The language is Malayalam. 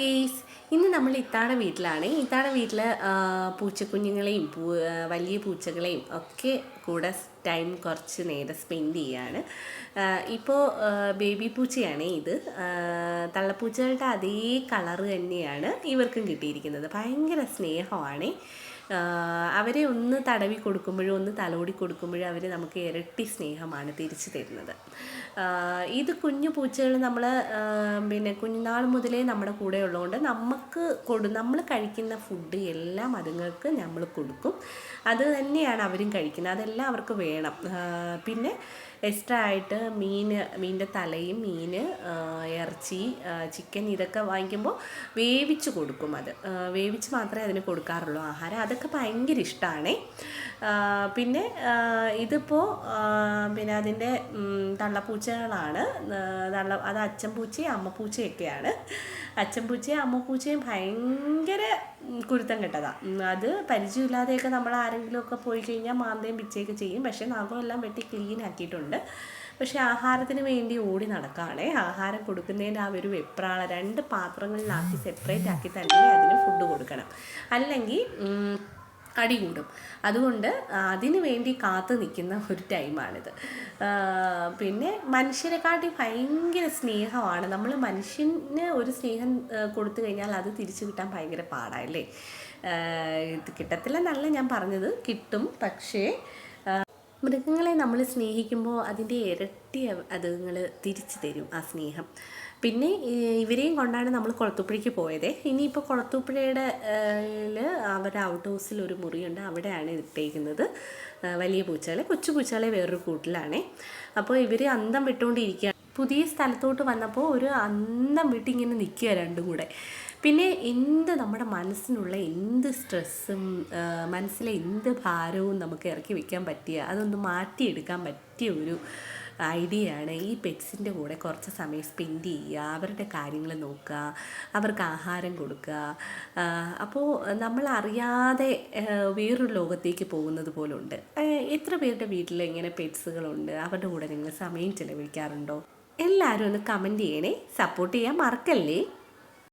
ഗെയ്സ്, ഇന്ന് നമ്മൾ ഇത്താടെ വീട്ടിലാണ്. ഇത്താടെ വീട്ടിൽ പൂച്ചക്കുഞ്ഞുങ്ങളെയും വലിയ പൂച്ചകളെയും ഒക്കെ കൂടെ ടൈം കുറച്ച് നേരം സ്പെൻഡ് ചെയ്യാണ്. ഇപ്പോൾ ബേബി പൂച്ചയാണ് ഇത്. തള്ളപ്പൂച്ചകളുടെ അതേ കളറ് തന്നെയാണ് ഇവർക്കും കിട്ടിയിരിക്കുന്നത്. ഭയങ്കര സ്നേഹമാണ്. അവരെ ഒന്ന് തടവി കൊടുക്കുമ്പോഴും ഒന്ന് തലോടി കൊടുക്കുമ്പോഴും അവർ നമുക്ക് ഇരട്ടി സ്നേഹമാണ് തിരിച്ചു തരുന്നത്. ഇത് കുഞ്ഞു പൂച്ചകൾ നമ്മൾ കുഞ്ഞുനാൾ മുതലേ നമ്മുടെ കൂടെ ഉള്ളതുകൊണ്ട് നമ്മൾ കഴിക്കുന്ന ഫുഡ് എല്ലാം അതുങ്ങൾക്ക് നമ്മൾ കൊടുക്കും. അത് തന്നെയാണ് അവരും കഴിക്കുന്നത്. അതെല്ലാം അവർക്ക് വേണം. പിന്നെ എക്സ്ട്രാ ആയിട്ട് മീനിൻ്റെ തലയും ഇറച്ചി, ചിക്കൻ ഇതൊക്കെ വാങ്ങിക്കുമ്പോൾ വേവിച്ച് കൊടുക്കും. വേവിച്ച് മാത്രമേ അതിന് കൊടുക്കാറുള്ളൂ ആഹാരം. അതൊക്കെ ഭയങ്കര ഇഷ്ടമാണ്. പിന്നെ ഇതിപ്പോൾ അതിൻ്റെ തള്ളപ്പൂച്ചകളാണ്. അത് അച്ചൻപൂച്ചയും അമ്മപ്പൂച്ചയൊക്കെയാണ്. അച്ചൻപൂച്ചയും അമ്മപ്പൂച്ചയും ഭയങ്കര കുരുത്തം കെട്ടതാണ്. അത് പരിചയമില്ലാതെയൊക്കെ നമ്മൾ ആരെങ്കിലുമൊക്കെ പോയി കഴിഞ്ഞാൽ മാന്തയും പിച്ചയൊക്കെ ചെയ്യും. പക്ഷേ നഖമെല്ലാം വെട്ടി ക്ലീൻ ആക്കിയിട്ടുണ്ട്. പക്ഷേ ആഹാരത്തിന് വേണ്ടി ഓടി നടക്കുകയാണേ. ആഹാരം കൊടുക്കുന്നതിൻ്റെ ആ ഒരു വെപ്രാളം 2 പാത്രങ്ങളിലാക്കി സെപ്പറേറ്റ് ആക്കി തന്നെ അതിന് ഫുഡ് കൊടുക്കണം, അല്ലെങ്കിൽ അടി കൂടും. അതുകൊണ്ട് അതിനു വേണ്ടി കാത്തു നിൽക്കുന്ന ഒരു ടൈമാണിത്. പിന്നെ മനുഷ്യരെക്കാട്ടി ഭയങ്കര സ്നേഹമാണ്. നമ്മൾ മനുഷ്യന് ഒരു സ്നേഹം കൊടുത്തു കഴിഞ്ഞാൽ അത് തിരിച്ചു കിട്ടാൻ ഭയങ്കര പാടാല്ലേ. ഇത് കിട്ടത്തില്ലെന്നല്ല ഞാൻ പറഞ്ഞത്, കിട്ടും. പക്ഷേ മൃഗങ്ങളെ നമ്മൾ സ്നേഹിക്കുമ്പോൾ അതിൻ്റെ ഇരട്ടി അതുങ്ങൾ തിരിച്ചു തരും ആ സ്നേഹം. പിന്നെ ഇവരെയും കൊണ്ടാണ് നമ്മൾ കുളത്തൂപ്പുഴയ്ക്ക് പോയത്. ഇനിയിപ്പോൾ കുളത്തൂപ്പുഴയുടെ അവരുടെ ഔട്ട് ഹൗസിൽ ഒരു മുറിയുണ്ട്, അവിടെയാണ് ഇട്ടേക്കുന്നത് വലിയ പൂച്ചകളെ. കൊച്ചു പൂച്ചകളെ വേറൊരു കൂട്ടിലാണേ. അപ്പോൾ ഇവർ അന്തം വിട്ടുകൊണ്ടിരിക്കുക. പുതിയ സ്ഥലത്തോട്ട് വന്നപ്പോൾ ഒരു അന്തം വിട്ടിങ്ങനെ നിൽക്കുക രണ്ടും കൂടെ. പിന്നെ നമ്മുടെ മനസ്സിനുള്ള എന്ത് സ്ട്രെസ്സും മനസ്സിലെ എന്ത് ഭാരവും നമുക്ക് ഇറക്കി വയ്ക്കാൻ പറ്റിയ, അതൊന്ന് മാറ്റിയെടുക്കാൻ പറ്റിയ ഒരു ഐഡിയയാണ് ഈ പെറ്റ്സിൻ്റെ കൂടെ കുറച്ച് സമയം സ്പെൻഡ് ചെയ്യുക, അവരുടെ കാര്യങ്ങൾ നോക്കുക, അവർക്ക് ആഹാരം കൊടുക്കുക. അപ്പോൾ നമ്മളറിയാതെ വേറൊരു ലോകത്തേക്ക് പോകുന്നത് പോലുണ്ട്. എത്ര പേരുടെ വീട്ടിൽ ഇങ്ങനെ പെറ്റ്സുകളുണ്ട്? അവരുടെ കൂടെ നിങ്ങൾ സമയം ചിലവഴിക്കാറുണ്ടോ? എല്ലാവരും ഒന്ന് കമൻറ്റ് ചെയ്യണേ. സപ്പോർട്ട് ചെയ്യാൻ മറക്കല്ലേ.